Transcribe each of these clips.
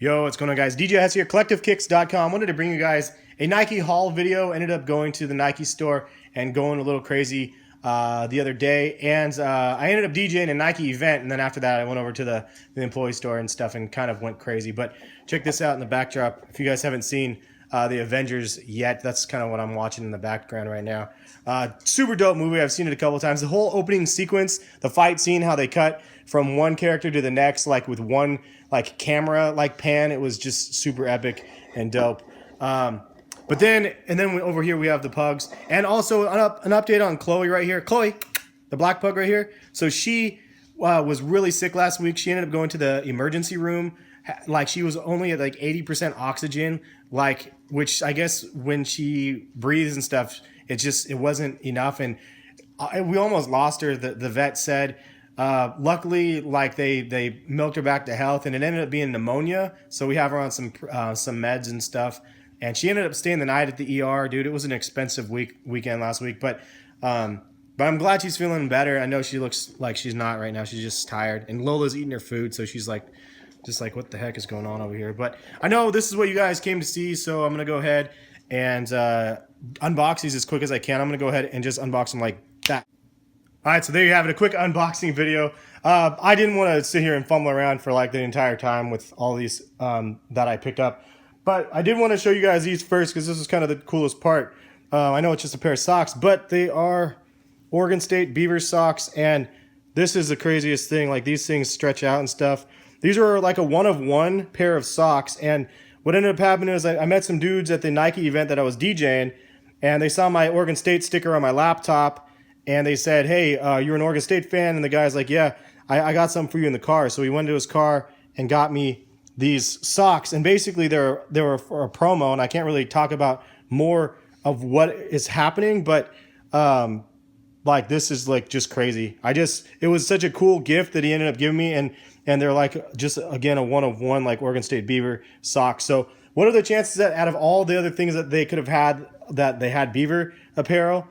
Yo, what's going on, guys? DJ Heskicks here, CollectiveKicks.com. Wanted to bring you guys a Nike haul video. Ended up going to the Nike store and going a little crazy the other day. And I ended up DJing a Nike event. And then after that, I went over to the employee store and stuff and kind of went crazy. But check this out in the backdrop. If you guys haven't seen the Avengers yet, that's kind of what I'm watching in the background right now. Super dope movie. I've seen it a couple times. The whole opening sequence, the fight scene, how they cut from one character to the next, like with one like camera like pan, it was just super epic and dope. But then over here we have the pugs, and also an update on Chloe right here. Chloe, the black pug right here. So she was really sick last week. She ended up going to the emergency room. Like she was only at like 80% oxygen, like, which I guess when she breathes and stuff, it wasn't enough, and we almost lost her. The vet said, luckily, like they milked her back to health, and it ended up being pneumonia. So we have her on some meds and stuff, and she ended up staying the night at the ER. Dude, it was an expensive weekend last week, but I'm glad she's feeling better. I know she looks like she's not right now. She's just tired, and Lola's eating her food, so she's like, just like, what the heck is going on over here? But I know this is what you guys came to see, so I'm gonna go ahead and unbox these as quick as I can. I'm gonna go ahead and just unbox them like that. All right, so there you have it, a quick unboxing video. I didn't want to sit here and fumble around for like the entire time with all these that I picked up, but I did want to show you guys these first because this is kind of the coolest part. I know it's just a pair of socks, but they are Oregon State Beaver socks, and this is the craziest thing. Like, these things stretch out and stuff. These are like a one-of-one pair of socks, and what ended up happening is I met some dudes at the Nike event that I was DJing, and they saw my Oregon State sticker on my laptop, and they said, hey, you're an Oregon State fan? And the guy's like, yeah, I got something for you in the car. So he went to his car and got me these socks, and basically they were for a promo, and I can't really talk about more of what is happening, but like, this is like just crazy. It was such a cool gift that he ended up giving me, and they're like, just again, a one-of-one like Oregon State Beaver socks. So what are the chances that out of all the other things that they could have had, that they had Beaver apparel?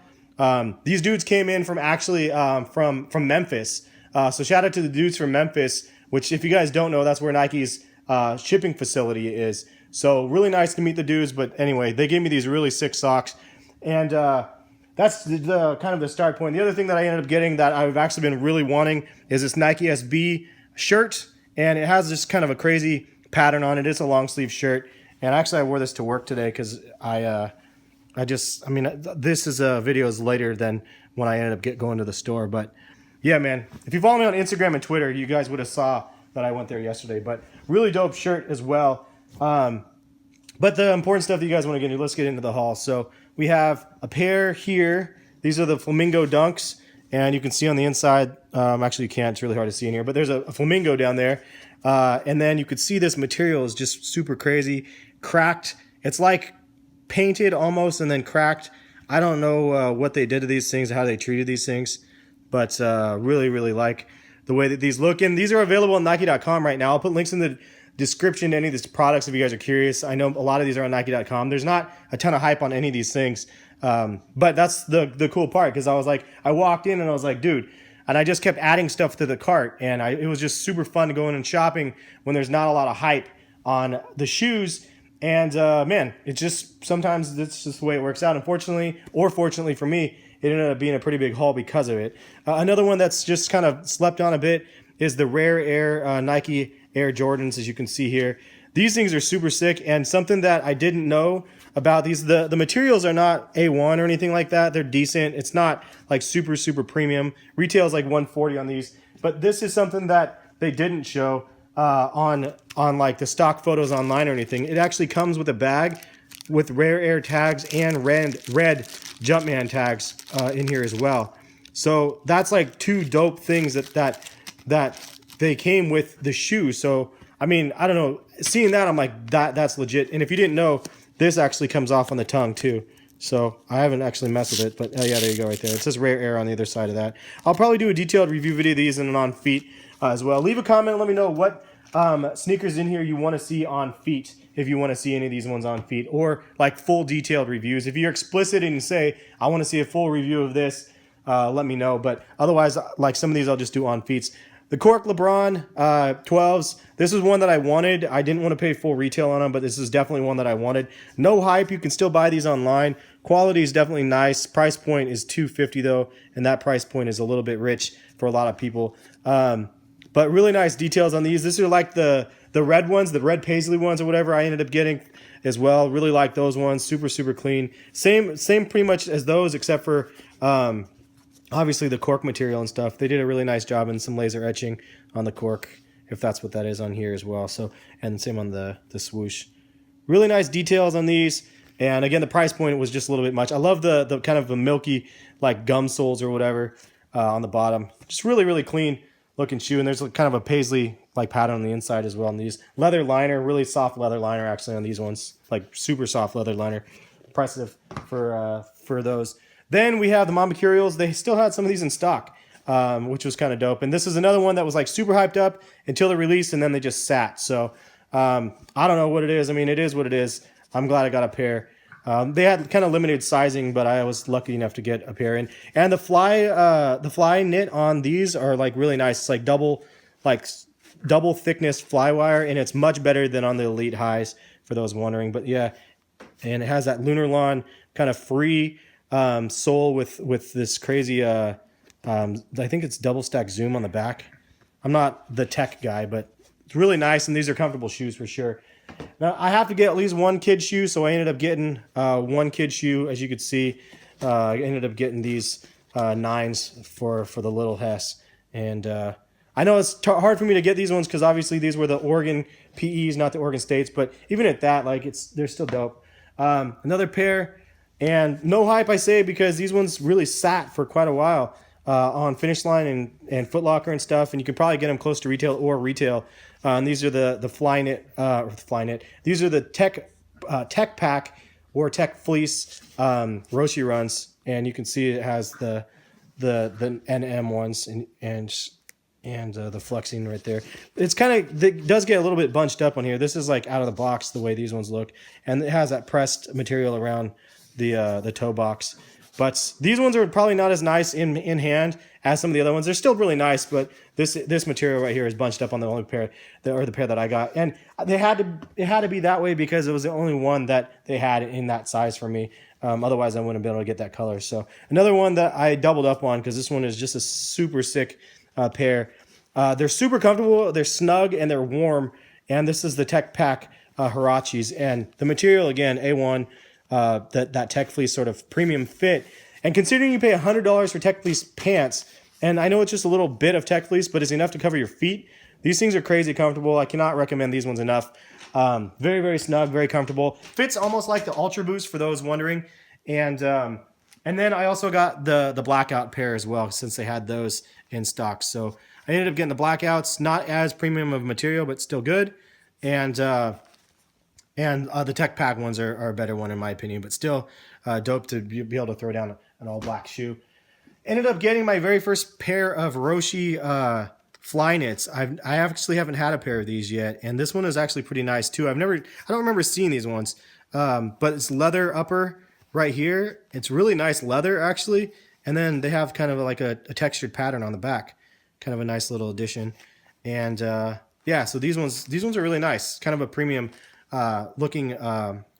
These dudes came in from actually from Memphis. So shout out to the dudes from Memphis, which, if you guys don't know, that's where Nike's shipping facility is. So really nice to meet the dudes. But anyway, they gave me these really sick socks, and that's the kind of the start point. The other thing that I ended up getting that I've actually been really wanting is this Nike SB shirt, and it has this kind of a crazy pattern on it. It's a long sleeve shirt, and actually I wore this to work today because this is videos later than when I ended up going to the store. But yeah, man, if you follow me on Instagram and Twitter, you guys would have saw that I went there yesterday. But really dope shirt as well. But the important stuff that you guys want to get into, let's get into the haul. So we have a pair here. These are the Flamingo Dunks, and you can see on the inside, actually you can't, it's really hard to see in here, but there's a flamingo down there. And then you could see this material is just super crazy, cracked. It's like painted almost and then cracked. I don't know what they did to these things, how they treated these things, but really, really like the way that these look. And these are available on Nike.com right now. I'll put links in the description to any of these products if you guys are curious. I know a lot of these are on Nike.com. There's not a ton of hype on any of these things, but that's the cool part, because I walked in and I was like, dude, and I just kept adding stuff to the cart, and it was just super fun to go in and shopping when there's not a lot of hype on the shoes. And man, it's just, sometimes it's just the way it works out. Unfortunately, or fortunately for me, it ended up being a pretty big haul because of it. Another one that's just kind of slept on a bit is the Rare Air Nike Air Jordans, as you can see here. These things are super sick, and something that I didn't know about these, the materials are not A1 or anything like that. They're decent. It's not like super, super premium. Retails like $140 on these, but this is something that they didn't show on like the stock photos online or anything. It actually comes with a bag with Rare Air tags and red Jumpman tags in here as well. So that's like two dope things that they came with the shoe. So I mean, I don't know, seeing that, I'm like, that's legit. And if you didn't know, this actually comes off on the tongue too. So I haven't actually messed with it, but oh yeah, there you go right there. It says Rare Air on the other side of that. I'll probably do a detailed review video of these and on feet as well. Leave a comment, let me know what sneakers in here you want to see on feet, if you want to see any of these ones on feet, or like full detailed reviews. If you're explicit and you say, I want to see a full review of this, let me know. But otherwise, like some of these I'll just do on feet. The Cork LeBron 12s. This is one that I wanted. I didn't want to pay full retail on them, but this is definitely one that I wanted. No hype. You can still buy these online. Quality is definitely nice. Price point is $250 though, and that price point is a little bit rich for a lot of people. But really nice details on these. These are like the red ones, the red paisley ones or whatever I ended up getting as well. Really like those ones. Super, super clean. Same pretty much as those, except for obviously the cork material and stuff. They did a really nice job in some laser etching on the cork, if that's what that is on here as well. So, and same on the swoosh. Really nice details on these. And again, the price point was just a little bit much. I love the kind of the milky like gum soles or whatever on the bottom. Just really, really clean looking shoe. And there's kind of a paisley like pattern on the inside as well on these. Leather liner, really soft leather liner actually on these ones. Like super soft leather liner. Impressive for those. Then we have the Mamba Curials. They still had some of these in stock, which was kind of dope. And this is another one that was like super hyped up until the release, and then they just sat. So I don't know what it is. I mean, it is what it is. I'm glad I got a pair. They had kind of limited sizing, but I was lucky enough to get a pair. And the Flyknit on these are like really nice. It's like double thickness fly wire, and it's much better than on the Elite Highs for those wondering. But yeah, and it has that Lunar Lawn kind of free sole with this crazy I think it's double stack zoom on the back. I'm not the tech guy, but it's really nice, and these are comfortable shoes for sure. Now I have to get at least one kid shoe, so I ended up getting one kid shoe. As you could see, I ended up getting these 9s for the little Hess, and I know it's hard for me to get these ones because obviously these were the Oregon PEs, not the Oregon States, but even at that, like they're still dope. Another pair. And no hype, I say, because these ones really sat for quite a while on Finish Line and Foot Locker and stuff, and you can probably get them close to retail or retail. And these are the Flyknit. These are the Tech Pack or Tech Fleece Roshe runs, and you can see it has the NM ones and the flexing right there. It's it does get a little bit bunched up on here. This is like out of the box the way these ones look, and it has that pressed material around the toe box. But these ones are probably not as nice in hand as some of the other ones. They're still really nice, but this material right here is bunched up on the only pair, the pair that I got, and it had to be that way because it was the only one that they had in that size for me. Otherwise, I wouldn't have been able to get that color. So another one that I doubled up on because this one is just a super sick pair. They're super comfortable, they're snug, and they're warm. And this is the Tech Pack Hirachis, and the material again A1. That Tech Fleece sort of premium fit. And considering you pay $100 for Tech Fleece pants, and I know it's just a little bit of Tech Fleece, but it's enough to cover your feet. These things are crazy comfortable. I cannot recommend these ones enough. Very, very snug, very comfortable. Fits almost like the Ultra Boost for those wondering. And then I also got the blackout pair as well, since they had those in stock. So I ended up getting the blackouts, not as premium of material, but still good. And the Tech Pack ones are a better one in my opinion, but still dope to be able to throw down an all black shoe. Ended up getting my very first pair of Roshe Flyknits. I actually haven't had a pair of these yet, and this one is actually pretty nice too. I don't remember seeing these ones, but it's leather upper right here. It's really nice leather actually, and then they have kind of like a textured pattern on the back, kind of a nice little addition. And yeah, so these ones are really nice, kind of a premium looking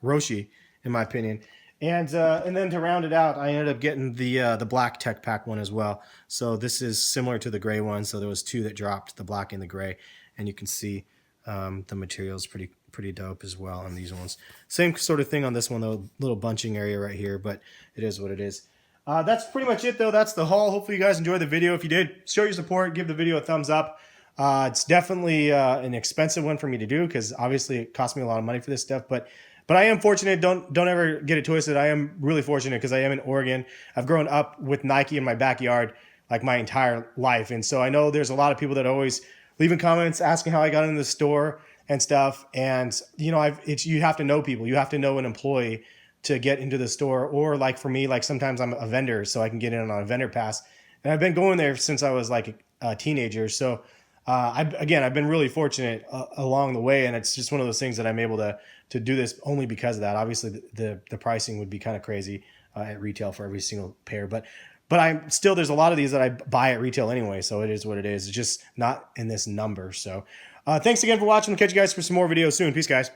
Roshe in my opinion. And then to round it out, I ended up getting the black Tech Pack one as well. So this is similar to the gray one. So there was two that dropped, the black and the gray, and you can see the material is pretty dope as well on these ones. Same sort of thing on this one though, little bunching area right here, but it is what it is. That's pretty much it though. That's the haul. Hopefully you guys enjoyed the video. If you did, show your support, give the video a thumbs up. It's definitely an expensive one for me to do because obviously it cost me a lot of money for this stuff, but I am fortunate. Don't ever get it twisted. I am really fortunate because I am in Oregon. I've grown up with Nike in my backyard like my entire life, and so I know there's a lot of people that are always leaving comments asking how I got into the store and stuff. And you know, you have to know people. You have to know an employee to get into the store, or like for me, like sometimes I'm a vendor, so I can get in on a vendor pass. And I've been going there since I was like a teenager. So I've been really fortunate along the way, and it's just one of those things that I'm able to do this only because of that. Obviously, the pricing would be kind of crazy at retail for every single pair, but But there's a lot of these that I buy at retail anyway, so it is what it is. It's just not in this number. So thanks again for watching. We'll catch you guys for some more videos soon. Peace, guys.